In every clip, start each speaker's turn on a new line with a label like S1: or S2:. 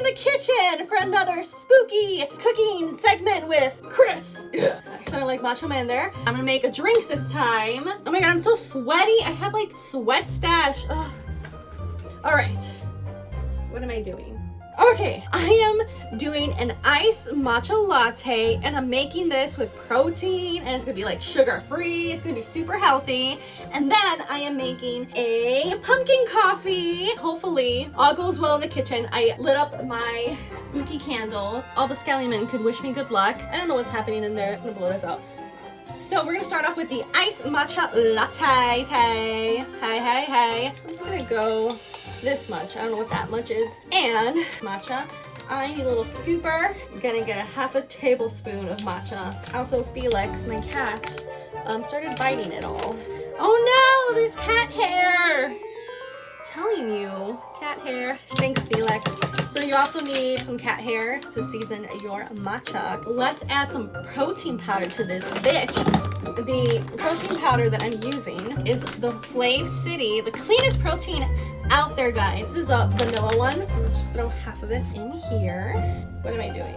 S1: in the kitchen for another spooky cooking segment with Chris. Sounded like Macho Man there. I'm gonna make drinks this time. Oh my god, I'm so sweaty. I have like sweat stash. Ugh. All right, what am I doing? Okay, I am doing an iced matcha latte, and I'm making this with protein, and it's gonna be like sugar-free. It's gonna be super healthy. And then I am making a pumpkin coffee. Hopefully, all goes well in the kitchen. I lit up my spooky candle. All the scallymen could wish me good luck. I don't know what's happening in there. I'm just gonna blow this out. So we're gonna start off with the iced matcha latte. Hey. I'm just gonna go this much. I don't know what that much is. And matcha. I need a little scooper. I'm gonna get a half a tablespoon of matcha. Also, Felix, my cat, started biting it all. Oh no, there's cat hair. Telling you, cat hair. Thanks, Felix. So you also need some cat hair to season your matcha. Let's add some protein powder to this bitch. The protein powder that I'm using is the Flav City, the cleanest protein out there, guys. This is a vanilla one. So we'll just throw half of it in here. What am I doing?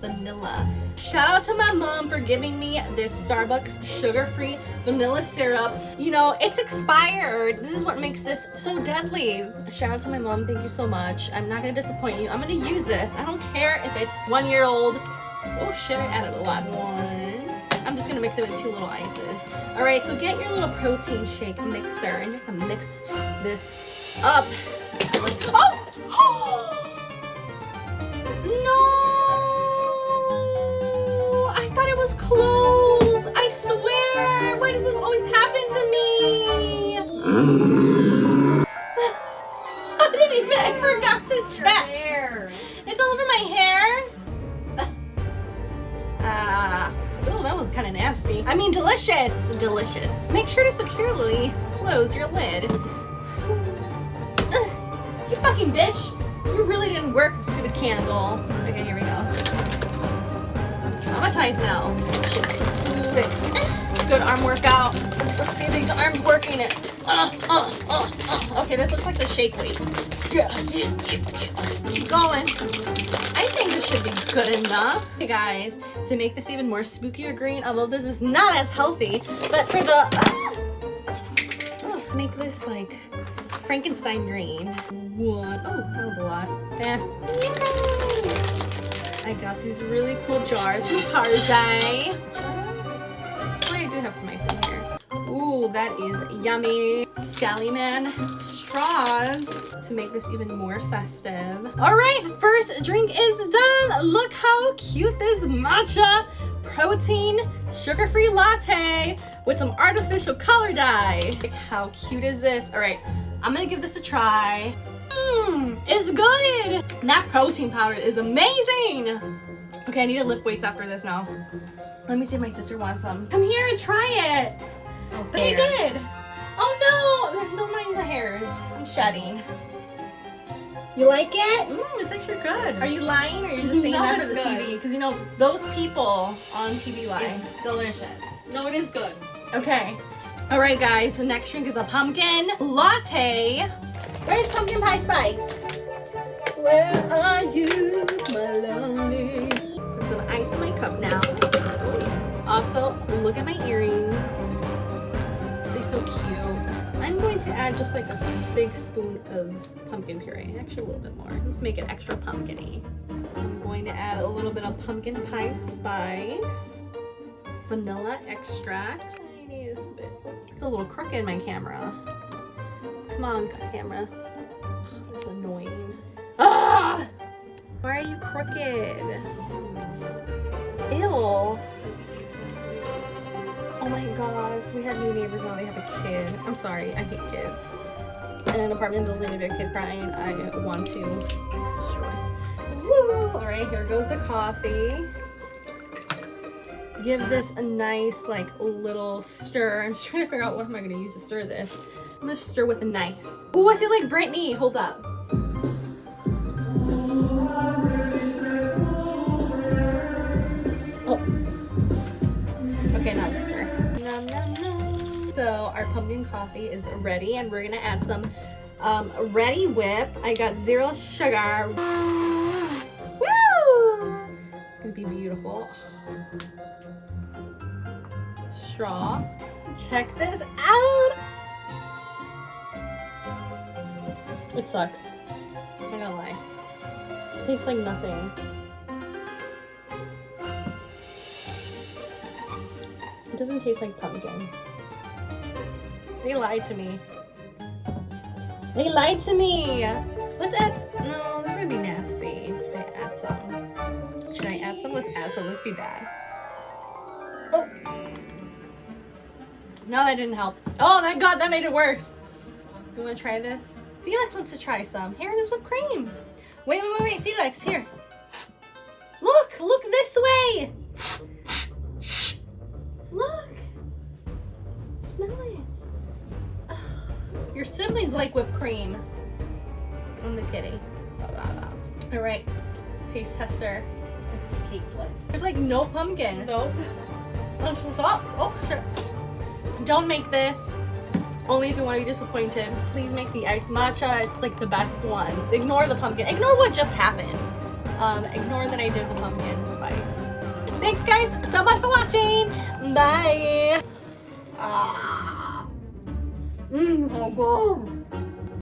S1: Vanilla. Shout out to my mom for giving me this Starbucks sugar-free vanilla syrup. You know, it's expired. This is what makes this so deadly. Shout out to my mom. Thank you so much. I'm not gonna disappoint you. I'm gonna use this. I don't care if it's 1 year old. Oh shit, I added a lot. One. I'm just gonna mix it with 2 little ices. All right, so get your little protein shake mixer and you're gonna mix this up. Oh! No! I thought it was closed. I swear. Why does this always happen to me? I forgot to check. It's all over my hair. Oh, that was kind of nasty. I mean, delicious. Delicious. Make sure to securely close your lid. You fucking bitch. You really didn't work the stupid candle. Okay, here we go. Traumatized now. Good arm workout. Let's see these arms working it. Okay, this looks like the shake weight. Keep going. I think this should be good enough. Hey guys, to make this even more spooky or green, although this is not as healthy, but for the make this like Frankenstein green. What? Oh, that was a lot. I got these really cool jars from Tarjay. Oh, I do have some ice in here. Ooh, that is yummy. Scallyman straws to make this even more festive. All right, first drink is done. Look how cute this matcha protein sugar-free latte with some artificial color dye. Like, how cute is this? All right, I'm gonna give this a try. It's good. That protein powder is amazing. Okay, I need to lift weights after this now. Let me see if my sister wants some. Come here and try it. Oh, but he did. Oh no, don't mind the hairs. I'm shedding. You like it? It's actually good. Are you lying or are you just saying that for the TV? Because you know, those people on TV lie.
S2: It's delicious.
S1: No, it is good. Okay. All right, guys, the next drink is a pumpkin latte. Where's pumpkin pie spice? Where are you, my lovely? Put some ice in my cup now. Also, look at my earrings. They're so cute. I'm going to add just like a big spoon of pumpkin puree. Actually, a little bit more. Let's make it extra pumpkin-y. I'm going to add a little bit of pumpkin pie spice. Vanilla extract. Tiniest bit. It's a little crooked in my camera. Come on, camera. That's annoying. Ah! Why are you crooked? Ew. Oh my gosh, we have new neighbors now. They have a kid. I'm sorry, I hate kids. In an apartment building, if you have a kid crying, I want to destroy. Woo! All right, here goes the coffee. Give this a nice, like, little stir. I'm just trying to figure out what am I going to use to stir this. I'm going to stir with a knife. Ooh, I feel like Brittany. Hold up. Oh. Okay, now stir. Nom, nom, nom. So our pumpkin coffee is ready, and we're going to add some Ready Whip. I got 0 sugar. Woo! It's gonna be beautiful. Straw. Check this out. It sucks. I'm not gonna lie. It tastes like nothing. It doesn't taste like pumpkin. They lied to me. They lied to me. Let's add. No, this is gonna be nasty. They add some. Should I add some? Let's add some. Let's be bad. Oh. No, that didn't help. Oh, thank God, that made it worse. You wanna try this? Felix wants to try some. Here, this whipped cream. Wait, Felix, here. Look this way. Look. Smell it. Ugh. Your siblings like whipped cream. I'm the kitty. All right, taste tester. It's tasteless. There's like no pumpkin. Nope. Oh shit. Don't make this. Only if you want to be disappointed. Please make the iced matcha. It's like the best one. Ignore the pumpkin. Ignore what just happened. Ignore that I did the pumpkin spice. Thanks guys so much for watching. Bye. Oh God.